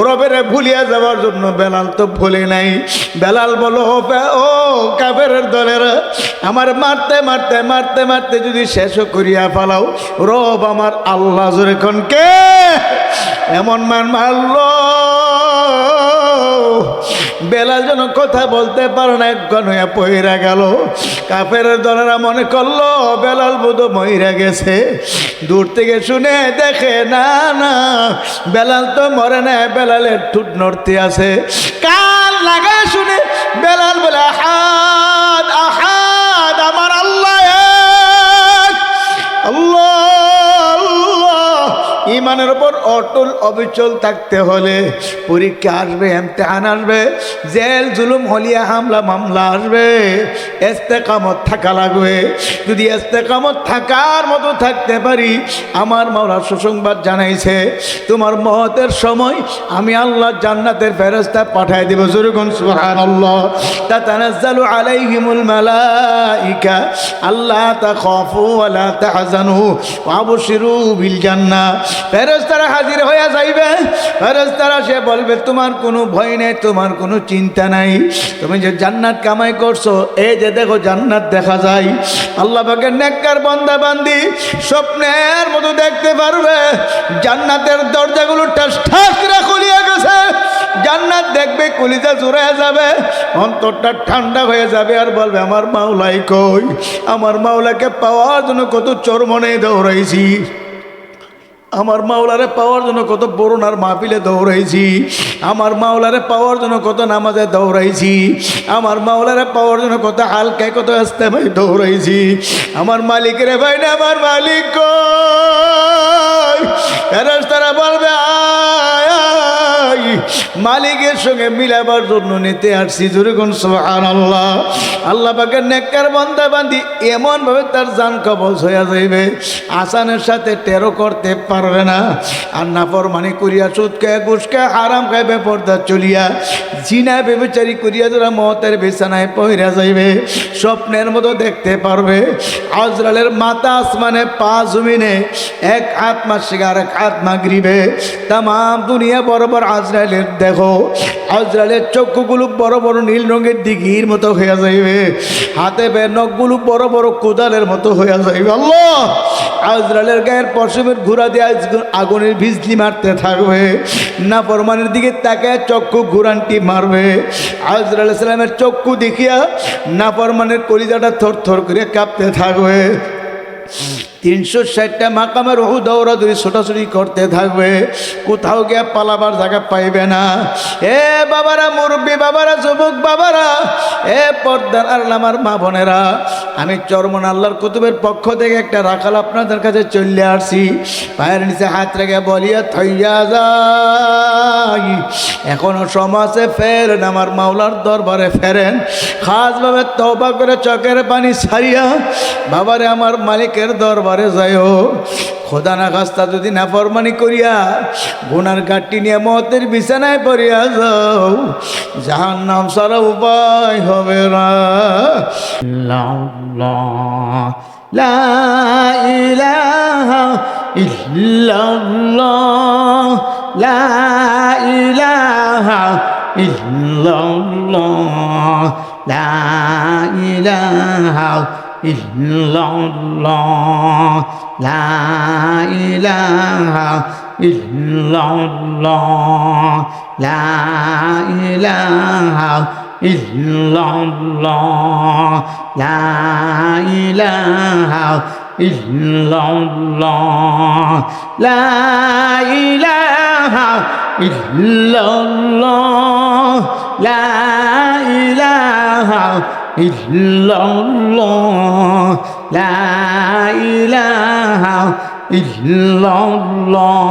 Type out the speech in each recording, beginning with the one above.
রবের ভুলিয়া যাওয়ার জন্য বেলাল তো ভুলে নাই। বেলাল বলো ও কাফেরের দলেরা, আমার মারতে মারতে মারতে মারতে যদি শেষ করিয়া ফেলাও, রব আমার আল্লাহ জোরে কোন কে এমন মারলো। বেলাল যেন কথা বলতে পারে না, একজন হইয়া পইরা গেল। কাফেরের দলেরা মনে করলো বেলাল বোধ মইরা গেছে। দূর থেকে শুনে দেখে না না, বেলাল তো মরে না, বেলালের ঠুট নড়তে আছে। কান লাগায় শুনে বেলাল বলে আহাদ আহাদ, আমার আল্লাহ এক, আল্লাহ আল্লাহ। ইমানের উপর অটল অবিচল থাকতে হলে পরীক্ষা আসবে, ইমতিহান আসবে, জেল জুলুম হলিয়া হামলা মামলা আসবে, ইস্তেকামত থাকা লাগবে। যদি ইস্তেকামত থাকার মতো থাকতে পারি, আমার মাওলা সুসংবাদ জানাইছে তোমার মওতের সময় আমি আল্লাহ জান্নাতের ফেরেশতা পাঠিয়ে দেব। জোরে কোন সুবহানাল্লাহ। তাতানাজ্জালু আলাইহিমুল মালাইকা আল্লা তাখাফু ওয়া লা তাহজানু ওয়া আবশিরু বিল জান্নাহ। ফেরেশতারা হাজির হয়ে যাইবে। ফেরেশতারা সে বলবে তোমার কোনো ভয় নেই, তোমার কোনো চিন্তা নাই, তুমি যে জান্নাত কামাই করছো, এই যে দেখো জান্নাত দেখা যায়। আল্লাহ পাকের নেককার বান্দা বান্দি স্বপ্নের মতো দেখতে পারবে জান্নাতের দরজাগুলো ঠাস ঠাস করে খুলিয়া গেছে। জান্নাত দেখবে, কলিজা জুড়ে যাবে, অন্তরটা ঠান্ডা হয়ে যাবে, আর বলবে আমার মাওলাই কই। আমার মাওলাকে পাওয়ার জন্য কত চরমনে দৌড়াইছি, আমার মাওলারে পাওয়ার জন্য কত বরুণার মাহফিলে দৌড়াইছি, আমার মাওলারে পাওয়ার জন্য কত নামাজে দৌড়াইছি, আমার মাওলারে পাওয়ার জন্য কত হালকায় কত ইস্তেমায় দৌড়াইছি। আমার মালিকের ভাই না, আমার মালিক কই। ফেরেশতারা বলবে আয় আয়, মালিকের সঙ্গে মিলাবার জন্য নিতে আসছি। জোরে কোন সুবহানাল্লাহ। আল্লাহ পাকের নেককার বান্দা বান্দি এমন ভাবে তার জান কবজ হয়ে যাইবে, আসানের সাথে টেরো করতে পারবে না। আর নাফরমানি করিয়া, সুদ খায়, ঘুষ খায়, হারাম খায়, বেপরদা চলিয়া, জিনা বেবিচারি করিয়া যারা মওতের বিছানায় পইরা যাইবে, স্বপ্নের মতো দেখতে পারবে আজরালের মাথা আসমানে, পা জমিনে, এক হাত মাসিকে আর এক হাত মাগরিবে। তাম দুনিয়া বরাবর আজরালের দেখো, আজরালের চক্ষুগুলো বড় বড় নীল রঙের দিঘির মতো হয়ে যাইবে, হাতে নখগুলো বড় বড় কোদালের মতো হয়ে যাইবে। আল্লাহ আজরালের গায়ের পশমের ঘোরা দিয়ে আগুনের বিজলি মারতে থাকবে। নাফরমানের দিকে তাকায় চক্ষু ঘুরানটি মারবে। আজরাল ইসলামের চক্ষু দেখিয়া নাফরমানের কলিজাটা থর থর করে কাঁপতে থাকবে। 360টা মাকামের ওহু দৌড়াদৌড়ি ছোটাছুটি করতে থাকবে, কোথাও গিয়ে পালাবার জায়গা পাইবে না। এ বাবারা, মুরব্বী বাবারা, যুবক বাবারা, এ পর্দার আর আমার মা বোনেরা, আমি চরমন আল্লাহর কুতুবের পক্ষ থেকে একটা রাখাল আপনাদের কাছে চলে আসছি। পায়ের নিচে হাত রেখে বলিয়া থইয়া যাই, এখনো সমাজে ফেরেন, আমার মাওলার দরবারে ফেরেন, খাসভাবে তওবা করে চোখের পানি ছাড়িয়া বাবারে আমার মালিকের দরবারে যাইও। খোদা না খাস্তা যদি নাফরমানি করিয়া গুনার গাঁটটি নিয়ে মওতের বিছানায় পড়িয়া যাও, জাহান্নাম ছাড়া উপায় হবে না। লা ইলাহা ইল্লাল্লাহ, লা ইলাহা ইল্লাল্লাহ, লা ইলাহা ইল্লাল্লাহ, লা ইলাহা ইল্লাল্লাহ, লা ইলাহা ইল্লাল্লাহ, লা ইলাহা ইল্লাল্লাহ, লা ইলাহা ইল্লাল্লাহ, লা ইলাহা ইল্লাল্লাহ, লা ইলাহা ইল্লাল্লাহ,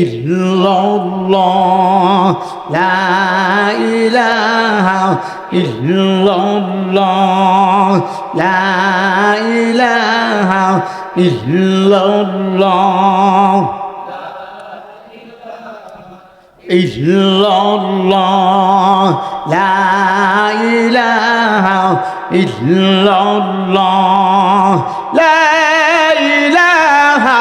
ইল্লাল্লাহ, লা ইলাহা ইল্লাল্লাহ, লা ইলাহা ইল্লাল্লাহ, ইল্লাল্লাহ, লা ইলাহা ইল্লাল্লাহ, লা ইলাহা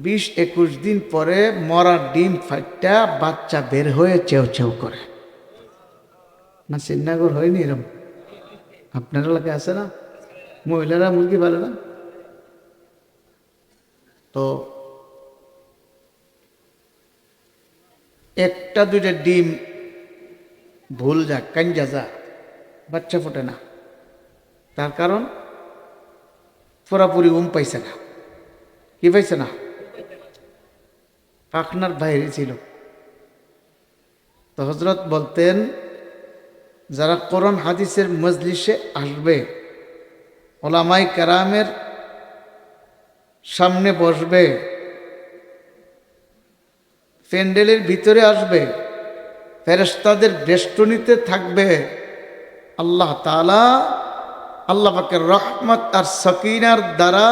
20-21 দিন পরে মরা ডিম ফাইটটা বাচ্চা বের হয়ে চেউ চেউ করে না। শ্রীনগর হয়নি এরকম? আপনার এলাকায় আছে না? মহিলারা মুরগি পালে না? তো একটা দুইটা ডিম ভুল যাক কাঞ্জা যা বাচ্চা ফোটে না। তার কারণ পুরাপুরি পাইছে না। কি পাইছে না? পাখনার বাইরে ছিল। তো হযরত বলতেন, যারা কোরআন হাদিসের মজলিসে আসবে, ওলামায়ে কেরামের সামনে বসবে, প্যান্ডেলের ভিতরে আসবে, ফেরেশতাদের বেষ্টনীতে থাকবে, আল্লাহ তাআলা আল্লাহ পাকের রহমত আর সাকিনার দ্বারা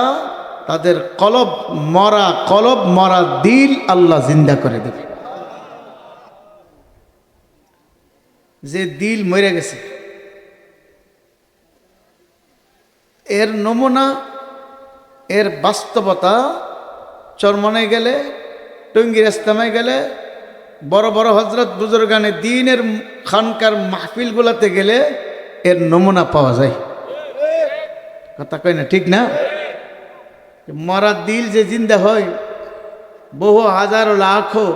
তাদের কলব মরা দিল আল্লাহ জিন্দা করে দেবে। যে দিল মরে গেছে এর নমুনা, এর বাস্তবতা চরমনায় গেলে, টঙ্গীর ইস্তেমায় গেলে, বড় বড় হযরত বুজুর্গানে দ্বীনের খানকার মাহফিলগুলোতে গেলে এর নমুনা পাওয়া যায়। কথা কই না? ঠিক না? মরা দিল যে জিন্দা হয়, বহু হাজারো লাখো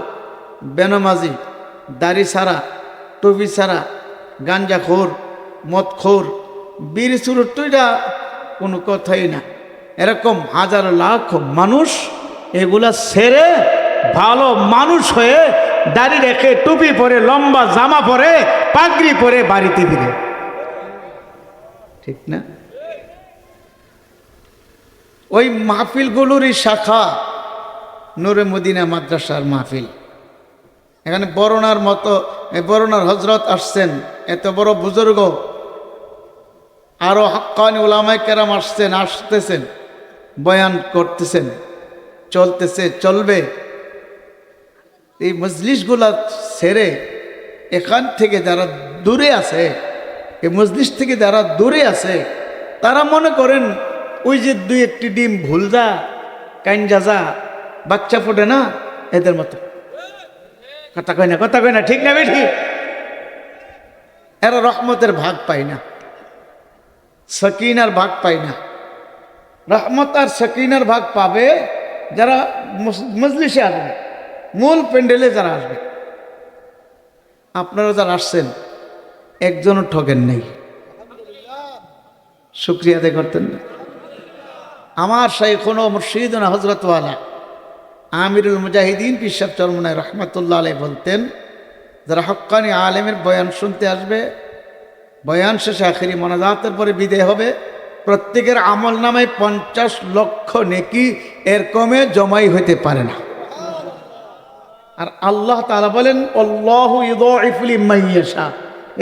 বেনামাজি, দাড়ি ছাড়া, টুপি ছাড়া, গাঞ্জাখোর, মদখোর, বিড়ি চুরুট, এটা কোনো কথাই না। এরকম হাজারো লাখ মানুষ এগুলা ছেড়ে ভালো মানুষ হয়ে দাড়ি রেখে টুপি পরে, লম্বা জামা পরে, পাগড়ি পরে বাড়িতে ফিরে। ঠিক না? ওই মাহফিলগুলোরই শাখা নূরে মদিনা মাদ্রাসার মাহফিল। এখানে বরণার মতো বরণার হযরত আসছেন, এত বড় বুজুর্গ, আরো হাক্কানি উলামায়ে কেরাম আসতেছেন, বয়ান করতেছেন, চলবে। এই মজলিসগুলা ছেড়ে এখান থেকে যারা দূরে আছে, এই মজলিস থেকে যারা দূরে আছে, তারা মনে করেন ওই যে 2-1টি ডিম ভুল যা কাঞ্জা যা বাচ্চা ফোটে না, এদের মতো। কথা কয় না? ঠিক না বেঠি? এরা রহমতের ভাগ পায় না, সাকিনার ভাগ পায় না। রহমত আর সাকিনার ভাগ পাবে যারা মজলিসে আসবে, মূল প্যান্ডেলে যারা আসবে। আপনারা যারা আসছেন একজনও ঠকেন নেই, শুকরিয়া আদায় করতেন না। আমার শাইখুনা ও মুর্শিদুনা হযরত ওয়ালা আমিরুল মুজাহিদিন পীর সাহেব চরমনায় রহমাতুল্লাহ আলাইহি বলতেন, যারা হক্কানি আলেমের বয়ান শুনতে আসবে, বয়ান শেষে আখিরি মোনাজাতের পরে বিদায় হবে, প্রত্যেকের আমল নামায় 50 লক্ষ নেকি এর কমে জমাই হইতে পারে না। আর আল্লাহ তাআলা বলেন, আল্লাহু ইউযাইফু লিমান ইয়াশা।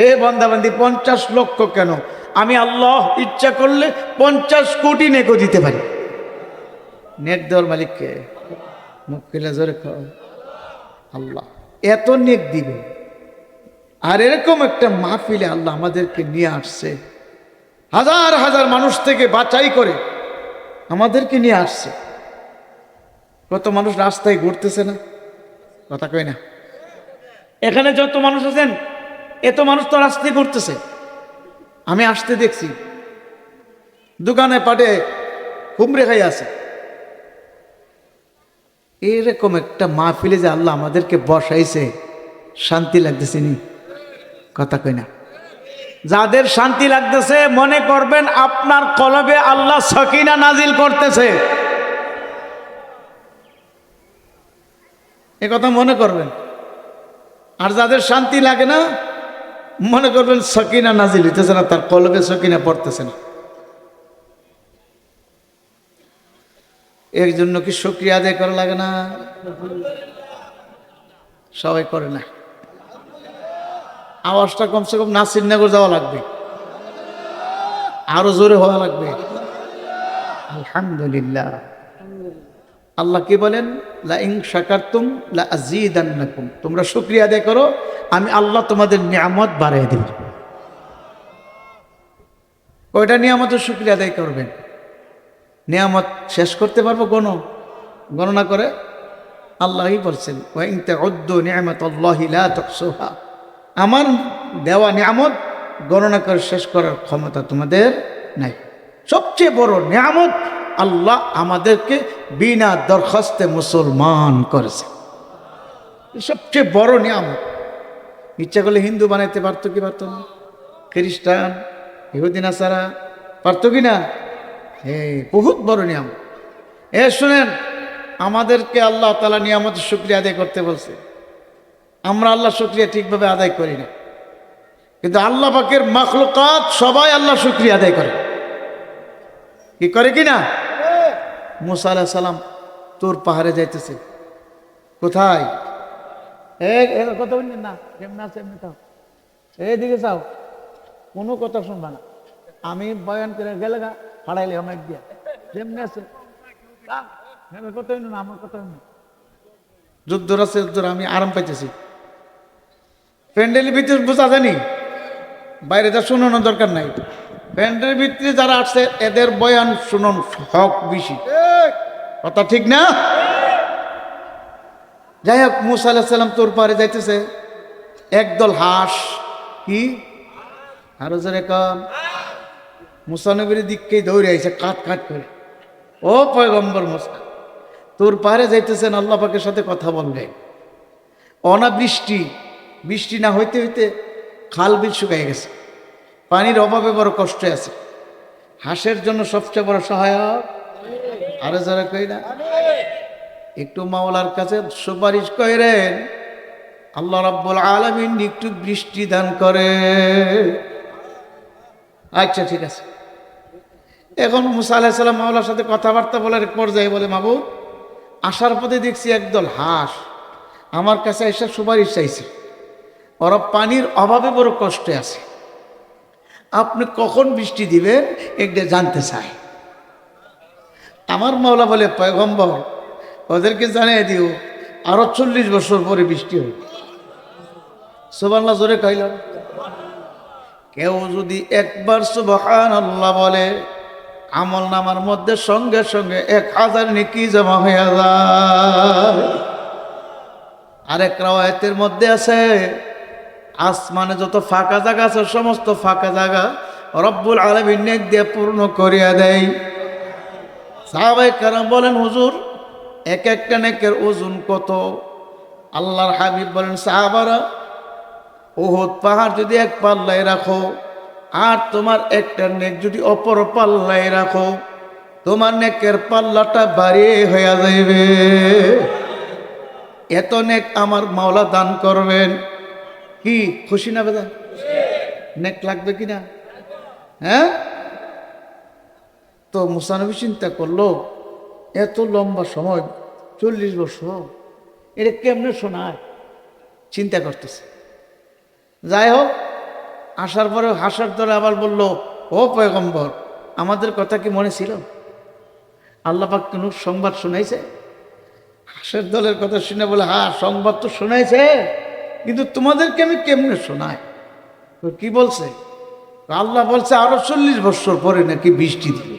এ বান্দাবান্দি 50 লক্ষ কেন, আমি আল্লাহ ইচ্ছা করলে 50 কোটি নেকও দিতে পারি। নেক দেওয়ার মালিককে মুখ খুলে জোরে খাও, আল্লাহ এত নেক দিবে। আর এরকম একটা মাহফিলে আল্লাহ আমাদেরকে নিয়ে আসছে, হাজার হাজার মানুষ থেকে বাছাই করে আমাদেরকে নিয়ে আসছে। কত মানুষ রাস্তায় ঘুরতেছে না? কথা কই না? এখানে যত মানুষ আছেন এত মানুষ তো রাস্তায় ঘুরতেছে। আমি আসতে দেখছি, দোকানে পাটে হুমড়ে খাই আছে। এরকম একটা মাহফিলে যে আল্লাহ আমাদেরকে বসাইছে, শান্তি লাগতেছে নি? কথা কই না? যাদের শান্তি লাগতেছে মনে করবেন আপনার কলবে আল্লাহ সাকিনা নাজিল করতেছে, এ কথা মনে করবেন। আর যাদের শান্তি লাগে না মনে করবেন সাকিনা নাজিল হইতেছে না, তার কলবে সাকিনা পড়তেছে না। এর জন্য কি শুকরিয়া আদায় করা লাগে না? সবাই করে না। আওয়াজটা কমসে কম নাসিরনগর যাওয়া লাগবে, আরো জোরে হওয়া লাগবে। আলহামদুলিল্লাহ। আল্লাহ কি বলেন? লা ইন শাকারতুম লা আযীদান্নাকুম। তোমরা শুকরিয়া আদায় করো, আমি আল্লাহ তোমাদের নিয়ামত বাড়াই দেব। কয়টা নিয়ামতের শুকরিয়া আদায় করবেন? নিয়ামত শেষ করতে পারবো কোনো? গণনা করে? আল্লাহই বলছেন ওয়া ইন তাউদ্দু নি'মাতাল্লাহি লা তুহসুহা, আমার দেওয়া নিয়ামত গণনা করে শেষ করার ক্ষমতা তোমাদের নাই। সবচেয়ে বড় নিয়ামত আল্লাহ আমাদেরকে বিনা দরখাস্তে মুসলমান করেছে, সবচেয়ে বড় নিয়ামত। ইচ্ছা করলে হিন্দু বানাইতে পারতো কি পারতো না? খ্রিস্টান, ইহুদি নাসারা পারতো কি না? বহুত বড় নিয়ামত। শুনেন, আমাদেরকে আল্লাহ তাআলা নিয়ামতের শুকরিয়া আদায় করতে বলছে। আমরা আল্লাহ শুকরিয়া ঠিকভাবে আদায় করি না, কিন্তু আল্লাহ পাকের মাখলুকাত সবাই আল্লাহ শুকরিয়া আদায় করে। কি করে কি না? মুসা আলাইহিস সালাম তোর পাহাড়ে যাইতেছে। কোথায়? কথা বললেন না, কেমন আছে এমনি তাও এইদিকে চাও, কোনো কথা শুনবা না। আমি বয়ান করে গেলে গা হারাইলে আমার দিয়া যেমনি আছে কথা না, আমার কথা যুদ্ধ আছে, আমি আরাম পাইতেছি। প্যান্ডেলের ভিতরে বোঝা জানি, বাইরে যা শোনানোর দরকার নাই। প্যান্ডেলের ভিতরে যারা আসছে এদের বয়ান শুনুন, হক বেশি, কথা ঠিক না? যাই হোক, মুসা আলাইহিস সালাম তোর পারে যাইতেছে, একদল হাঁস, কি আরো জোরে কম, মুসা নবীর দিককেই দৌড়ে আইছে কাট কাট করে। ও পয়গম্বর মুসা, তোর পারে যাইতেছেন, আল্লাহ পাকের সাথে কথা বললেন। অনাবৃষ্টি, বৃষ্টি না হইতে হইতে খাল বিল শুকাই গেছে, পানির অভাবে বড় কষ্টে আছে। হাঁসের জন্য সবচেয়ে বড় সহায়ক আরো যারা কই না, একটু মাওলার কাছে সুপারিশ করেন, আল্লাহ রাব্বুল আলামিন একটু বৃষ্টি দান করে। আচ্ছা ঠিক আছে। এখন মুসা আলাইহিস সালাম মাওলার সাথে কথাবার্তা বলার পর্যায়ে বলে, মাবুদ, আসার পথে দেখছি একদল হাঁস আমার কাছে এসে সুপারিশ চাইছে, ওরা পানির অভাবে বড় কষ্টে আছে, আপনি কখন বৃষ্টি দিবেন এটা জানতে চাই। আমার মাওলা বলে, পয়গম্বর, ওদেরকে জানিয়ে দিও আরো 40 বছর পরে বৃষ্টি হবে। সুবহানাল্লাহ জোরে কইলাম। কেউ যদি একবার সুবহানাল্লাহ বলে, আমল নামার মধ্যে সঙ্গে সঙ্গে 1000 নেকি জমা হয়ে যায়। আরেক রাওয়ায়াতের মধ্যে আছে, আসমানে যত ফাঁকা জায়গা আছে সমস্ত ফাঁকা জায়গা রব্বুল আলামিন নেক দিয়ে পূর্ণ করিয়া দেয়। সাহাবায়ে কেরাম বলেন, হুজুর এক একটা নেকের ওজন কত? আল্লাহর হাবিব বলেন, সাহাবারা, উহুদ পাহাড় যদি এক পাল্লায় রাখো আর তোমার একটা নেক যদি অপর পাল্লায় রাখো, তোমার নেকের পাল্লাটা ভারী হয়ে যাইবে। এত নেক আমার মাওলা দান করবেন। কি খুশি না বেদা? নেক লাগবে কিনা? হ্যাঁ। তো মুসা নবী চিন্তা করলো, এত লম্বা সময় 40 বছর, এটা কেমনে শোনায়? চিন্তা করতেছে। যাই হোক, আসার পরে হাসার ধরে আবার বলল, ও পয়গম্বর, আমাদের কথা কি মনে ছিল? আল্লাহ পাক কোন সংবাদ শোনাইছে? হাসের দলের কথা শুনে বলে, হ্যাঁ সংবাদ তো শোনাইছে, কিন্তু তোমাদেরকে আমি কেমনে শোনাই? কি বলছে? আল্লাহ বলছে আরো 40 বছর পরে নাকি বৃষ্টি দিবে।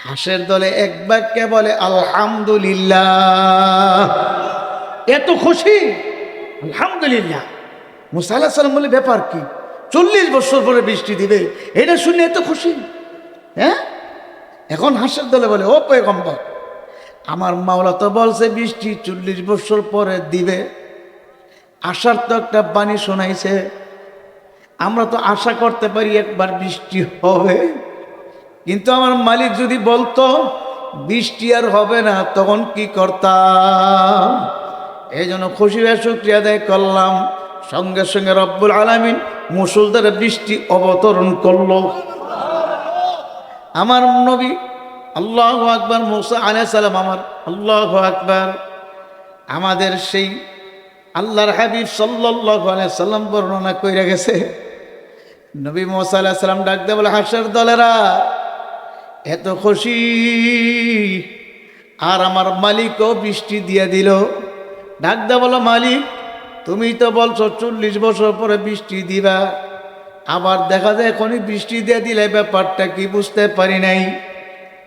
হাসের দলে এক বাক্যে বলে, আলহামদুলিল্লাহ। এত খুশি, আলহামদুলিল্লাহ। মুসা আলাইহিস সালাম বলে, ব্যাপার কি? 40 বছর পরে বৃষ্টি দিবে, এটা শুনে এত খুশি? হ্যাঁ। এখন হাসের দলে বলে, ও পয়গম্বর, আমার মাওলা তো বলছে বৃষ্টি 40 বছর পরে দিবে, আশার তো একটা বাণী শোনাইছে, আমরা তো আশা করতে পারি একবার বৃষ্টি হবে, কিন্তু আমার মালিক যদি বলতো বৃষ্টি আর হবে না, তখন কি করতাম? এই জন্য খুশি হয়ে শুকরিয়া আদায় করলাম। সঙ্গে সঙ্গে রব্বুল আলামিন মুষলধারে বৃষ্টি অবতরণ করলো। আমার নবী, আল্লাহু আকবার, মুসা আলাইহিস সালাম, আমার আল্লাহু আকবার, আমাদের সেই আল্লাহর হাবিব সাল্লাল্লাহু আলাইহি সাল্লাম বর্ণনা কইরা গেছে, নবী মুসা আলাইহিস সালাম ডাক দিয়ে বলে, হাসের দলেরা এত খুশি, আর আমার মালিকও বৃষ্টি দিয়ে দিল। ডাক দিয়ে বলো, মালিক তুমি তো বলছো 40 বছর পরে বৃষ্টি দিবা, আবার দেখা যায় এখনই বৃষ্টি দিয়ে দিলে, ব্যাপারটা কি বুঝতে পারি নাই।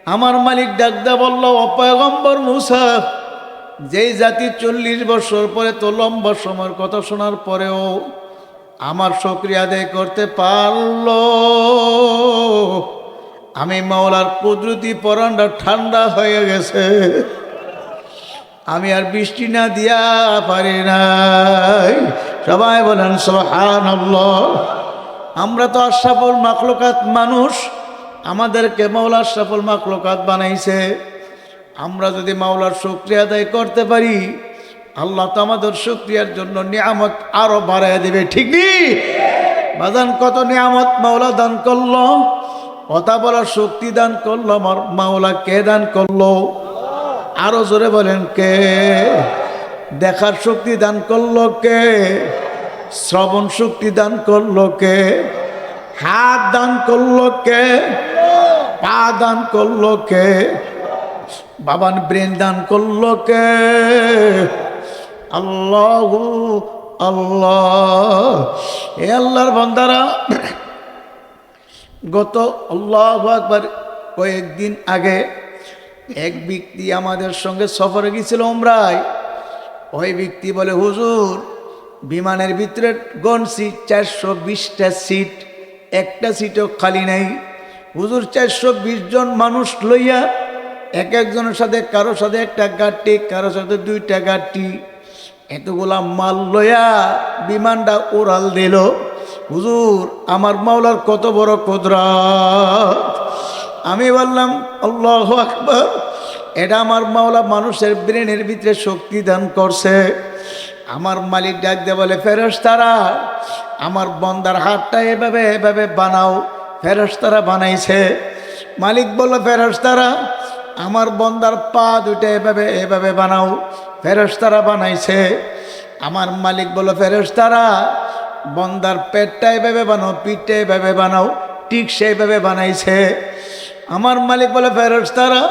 আমার মালিক ডাকদা বলল, ও পয়গম্বর মূসা, যেই জাতি 40 বছর পরে তো লম্বা সময়ের কথা শোনার পরেও আমার শুকরিয়া আদায় করতে পারলো, আমি মাওলার কুদরতি পরানটা ঠান্ডা হয়ে গেছে, আমি আর বৃষ্টি না দিয়া পারি নাই। সবাই বলেন সুবহানাল্লাহ। আমরা তো আশরাফুল মাখলুকাত মানুষ, আমাদেরকে মাওলা আশরাফুল মাখলুকাত বানাইছে। আমরা যদি মাওলার শুকরিয়া আদায় করতে পারি, আল্লাহ তো আমাদের শুকরিয়ার জন্য নিয়ামত আরো বাড়ায় দেবে, ঠিক নেই? বাজান কত নিয়ামত মাওলা দান করলো, কথা বলার শক্তি দান করলো আমার মাওলা। কে দান করলো? আরো জোরে বলেন কে? দেখার শক্তি দান করলো কে? শ্রবণ শক্তি দান করলো কে? হাত দান করলো কে? পা দান করলো কে? বাবান ব্রেন দান করলো কে? আল্লাহ আল্লাহ। এ আল্লাহর বান্দারা, গত আল্লাহু আকবার কয়েকদিন আগে এক ব্যক্তি আমাদের সঙ্গে সফরে গিয়েছিল উমরায়। ওই ব্যক্তি বলে, হুজুর বিমানের ভিতরে গনছি 420টা সিট, একটা সিটও খালি নাই। হুজুর 420 জন মানুষ লইয়া এক একজনের সাথে, কারোর সাথে একটা গাড়ি, কারোর সাথে 2টা গাড়ি, এতগুলা মাল লইয়া বিমানটা উড়াল দিল। হুজুর আমার মাওলার কত বড় কুদরত। আমি বললাম আল্লাহু আকবার, এটা আমার মাওলা মানুষের ব্রেনের ভিতরে শক্তি দান করছে। আমার মালিক ডাক দিয়ে বলে, ফেরেশতারা আমার বান্দার হাতটা এভাবে এভাবে বানাও। ফেরেশতারা বানাইছে। মালিক বলল, ফেরেশতারা আমার বান্দার পা দুটো এভাবে এভাবে বানাও। ফেরেশতারা বানাইছে। আমার মালিক বলল, ফেরেশতারা বান্দার পেটটা এভাবে বানাও, পিঠটা এভাবে বানাও। ঠিক সেইভাবে বানাইছে। আমার মালিক বলে, ফেরেশতারা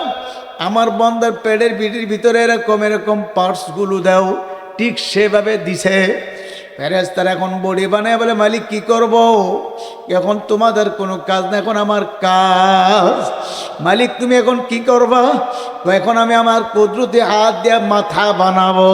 আমার বান্দার পেটের পিঠের ভিতরে এরকম এরকম পার্টসগুলো দাও। ঠিক সেভাবে দিছে। ফেরেশতারা এখন বডি বানায় বলে, মালিক কি করব? এখন তোমাদের কোনো কাজ না, এখন আমার কাজ। মালিক তুমি এখন কি করবা? এখন আমি আমার কুদরতি হাত দিয়ে মাথা বানাবো।